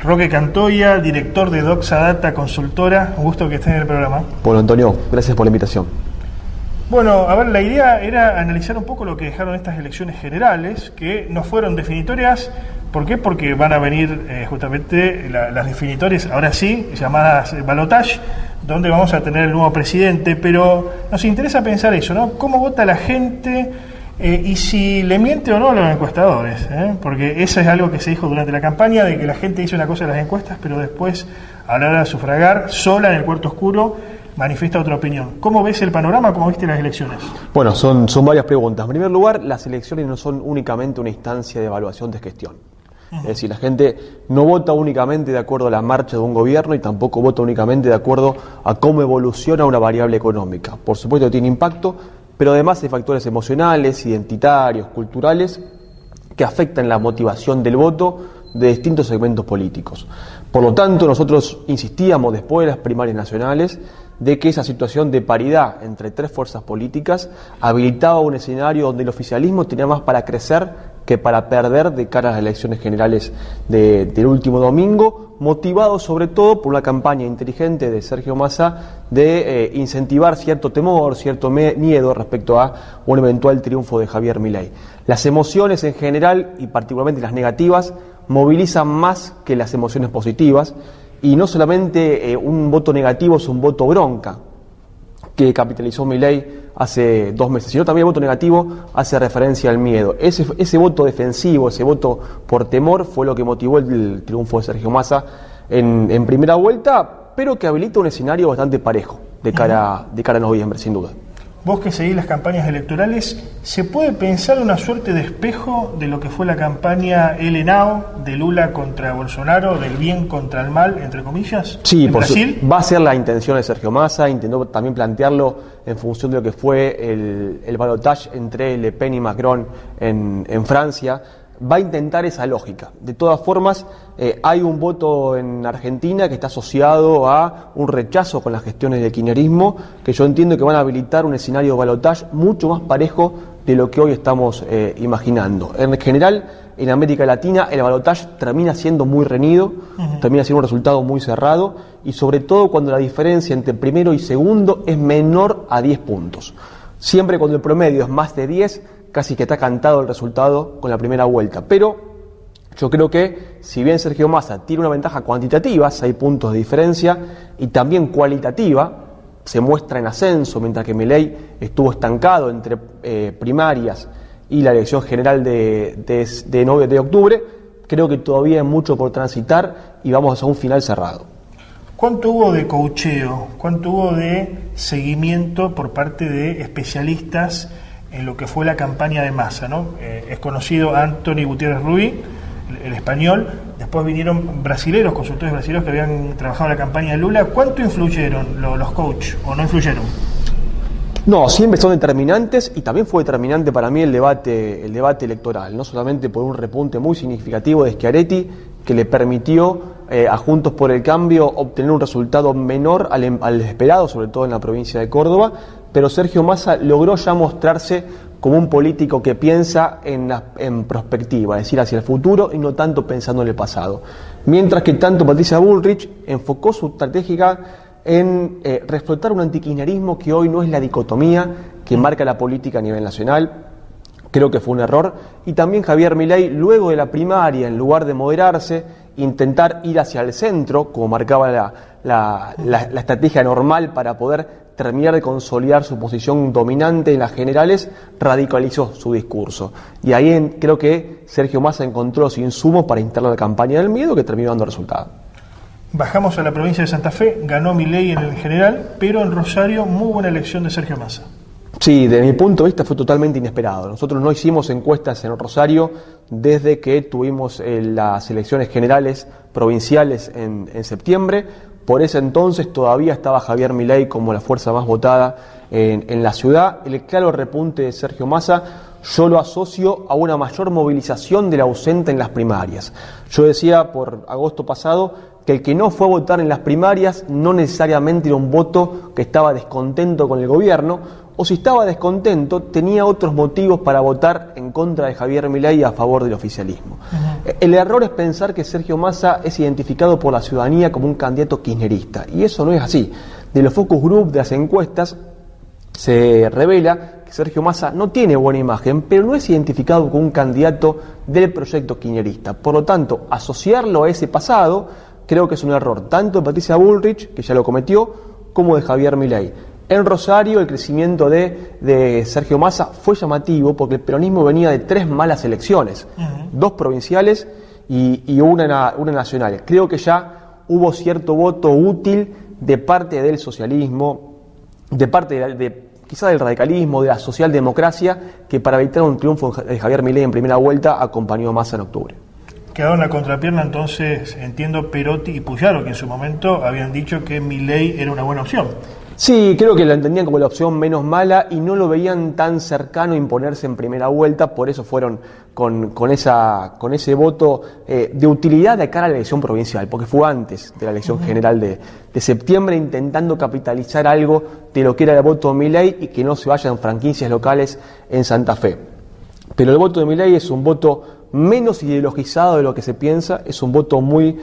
Roque Cantoya, director de Doxa Data Consultora, un gusto que estés en el programa. Bueno, Antonio, gracias por la invitación. Bueno, a ver, la idea era analizar un poco lo que dejaron estas elecciones generales, que no fueron definitorias. ¿Por qué? Porque van a venir justamente las definitorias, ahora sí, llamadas balotage, donde vamos a tener el nuevo presidente, pero nos interesa pensar eso, ¿no? ¿Cómo vota la gente y si le miente o no a los encuestadores? Porque eso es algo que se dijo durante la campaña, de que la gente hizo una cosa en las encuestas, pero después, a la hora de sufragar, sola en el cuarto oscuro, manifiesta otra opinión. ¿Cómo ves el panorama? ¿Cómo viste las elecciones? Bueno, son varias preguntas. En primer lugar, las elecciones no son únicamente una instancia de evaluación de gestión. Es decir, la gente no vota únicamente de acuerdo a la marcha de un gobierno y tampoco vota únicamente de acuerdo a cómo evoluciona una variable económica. Por supuesto tiene impacto, pero además hay factores emocionales, identitarios, culturales, que afectan la motivación del voto de distintos segmentos políticos. Por lo tanto, nosotros insistíamos después de las primarias nacionales de que esa situación de paridad entre tres fuerzas políticas habilitaba un escenario donde el oficialismo tenía más para crecer que para perder de cara a las elecciones generales del último domingo, motivado sobre todo por una campaña inteligente de Sergio Massa de incentivar cierto temor, cierto miedo respecto a un eventual triunfo de Javier Milei. Las emociones en general, y particularmente las negativas, movilizan más que las emociones positivas, y no solamente un voto negativo es un voto bronca que capitalizó Milei hace 2 meses, sino también el voto negativo hace referencia al miedo. Ese voto defensivo, ese voto por temor fue lo que motivó el triunfo de Sergio Massa en primera vuelta, pero que habilita un escenario bastante parejo de cara a noviembre, sin duda. Vos que seguís las campañas electorales, ¿se puede pensar una suerte de espejo de lo que fue la campaña El Now de Lula contra Bolsonaro, del bien contra el mal, entre comillas? Sí, ¿En Brasil? Va a ser la intención de Sergio Massa. Intentó también plantearlo en función de lo que fue el balotage entre Le Pen y Macron en Francia. Va a intentar esa lógica. De todas formas, hay un voto en Argentina que está asociado a un rechazo con las gestiones del kirchnerismo, que yo entiendo que van a habilitar un escenario de balotaje mucho más parejo de lo que hoy estamos imaginando. En general, en América Latina, el balotaje termina siendo muy reñido, termina siendo un resultado muy cerrado, y sobre todo cuando la diferencia entre primero y segundo es menor a 10 puntos. Siempre cuando el promedio es más de 10, casi que está cantado el resultado con la primera vuelta. Pero yo creo que, si bien Sergio Massa tiene una ventaja cuantitativa, 6 puntos de diferencia, y también cualitativa, se muestra en ascenso, mientras que Milei estuvo estancado entre primarias y la elección general de octubre, creo que todavía hay mucho por transitar y vamos a un final cerrado. ¿Cuánto hubo de coacheo? ¿Cuánto hubo de seguimiento por parte de especialistas en lo que fue la campaña de Massa, ¿no? Es conocido Anthony Gutiérrez Rubí, el español. Después vinieron brasileros, consultores brasileños que habían trabajado en la campaña de Lula. ¿Cuánto influyeron los coaches o no influyeron? No, siempre son determinantes, y también fue determinante para mí el debate electoral, no solamente por un repunte muy significativo de Schiaretti, que le permitió a Juntos por el Cambio obtener un resultado menor al esperado, sobre todo en la provincia de Córdoba, pero Sergio Massa logró ya mostrarse como un político que piensa en perspectiva, es decir, hacia el futuro y no tanto pensando en el pasado. Mientras que tanto Patricia Bullrich enfocó su estrategia en reflotar un antikirchnerismo que hoy no es la dicotomía que marca la política a nivel nacional. Creo que fue un error. Y también Javier Milei, luego de la primaria, en lugar de moderarse, intentar ir hacia el centro, como marcaba la estrategia normal para poder terminar de consolidar su posición dominante en las generales, radicalizó su discurso. Y ahí creo que Sergio Massa encontró los insumos para instalar la campaña del miedo, que terminó dando resultado. Bajamos a la provincia de Santa Fe, ganó Milei en el general, pero en Rosario muy buena elección de Sergio Massa. Sí, desde mi punto de vista fue totalmente inesperado. Nosotros no hicimos encuestas en Rosario desde que tuvimos las elecciones generales provinciales en septiembre. Por ese entonces todavía estaba Javier Milei como la fuerza más votada en la ciudad. El claro repunte de Sergio Massa yo lo asocio a una mayor movilización del ausente en las primarias. Yo decía por agosto pasado que el que no fue a votar en las primarias no necesariamente era un voto que estaba descontento con el gobierno. o si estaba descontento, tenía otros motivos para votar en contra de Javier Milei y a favor del oficialismo. El error es pensar que Sergio Massa es identificado por la ciudadanía como un candidato kirchnerista, y eso no es así. De los focus group, de las encuestas, se revela que Sergio Massa no tiene buena imagen, pero no es identificado como un candidato del proyecto kirchnerista. Por lo tanto, asociarlo a ese pasado creo que es un error, tanto de Patricia Bullrich, que ya lo cometió, como de Javier Milei. En Rosario el crecimiento de Sergio Massa fue llamativo porque el peronismo venía de 3 malas elecciones, 2 provinciales y una nacional. Creo que ya hubo cierto voto útil de parte del socialismo, de parte quizá del radicalismo, de la socialdemocracia, que para evitar un triunfo de Javier Milei en primera vuelta acompañó a Massa en octubre. Quedó en la contrapierna entonces, entiendo, Perotti y Puyaro, que en su momento habían dicho que Milei era una buena opción. Sí, creo que lo entendían como la opción menos mala y no lo veían tan cercano a imponerse en primera vuelta, por eso fueron con ese voto de utilidad de cara a la elección provincial, porque fue antes de la elección general de septiembre, intentando capitalizar algo de lo que era el voto de Milei y que no se vayan franquicias locales en Santa Fe. Pero el voto de Milei es un voto menos ideologizado de lo que se piensa, es un voto muy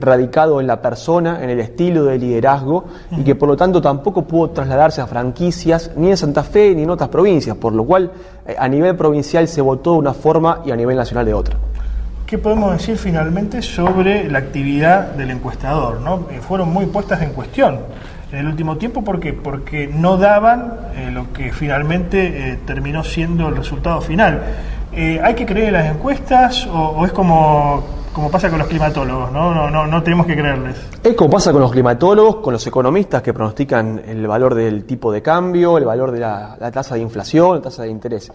radicado en la persona, en el estilo de liderazgo, y que por lo tanto tampoco pudo trasladarse a franquicias ni en Santa Fe ni en otras provincias, por lo cual a nivel provincial se votó de una forma y a nivel nacional de otra. ¿Qué podemos decir finalmente sobre la actividad del encuestador, ¿no? Fueron muy puestas en cuestión en el último tiempo, ¿por qué? Porque no daban lo que finalmente terminó siendo el resultado final. ¿Hay que creer en las encuestas o es como pasa con los climatólogos, no tenemos que creerles? Es como pasa con los climatólogos, con los economistas que pronostican el valor del tipo de cambio, el valor de la tasa de inflación, la tasa de interés.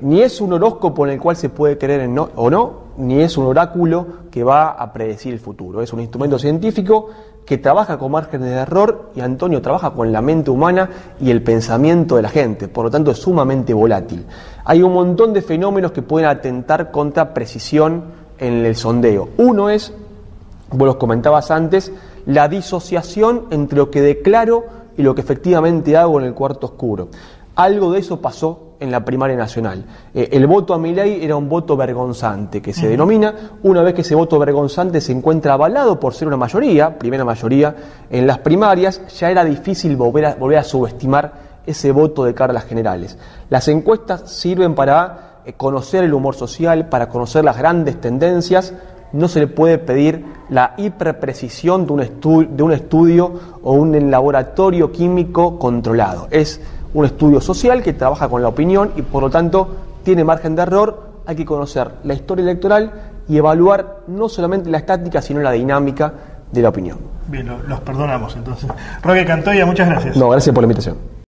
Ni es un horóscopo en el cual se puede creer en o no, ni es un oráculo que va a predecir el futuro. Es un instrumento científico que trabaja con márgenes de error y Antonio trabaja con la mente humana y el pensamiento de la gente, por lo tanto es sumamente volátil. Hay un montón de fenómenos que pueden atentar contra precisión en el sondeo. Uno es, vos los comentabas antes, la disociación entre lo que declaro y lo que efectivamente hago en el cuarto oscuro. Algo de eso pasó en la primaria nacional. El voto a Milei era un voto vergonzante, que se denomina. Una vez que ese voto vergonzante se encuentra avalado por ser una mayoría, primera mayoría, en las primarias, ya era difícil volver a subestimar ese voto de cara a las generales. Las encuestas sirven para conocer el humor social, para conocer las grandes tendencias. No se le puede pedir la hiperprecisión de un estudio o un laboratorio químico controlado. Es un estudio social que trabaja con la opinión y por lo tanto tiene margen de error. Hay que conocer la historia electoral y evaluar no solamente la estática sino la dinámica de la opinión. Bien, los perdonamos entonces. Roque Cantoya, muchas gracias. No, gracias por la invitación.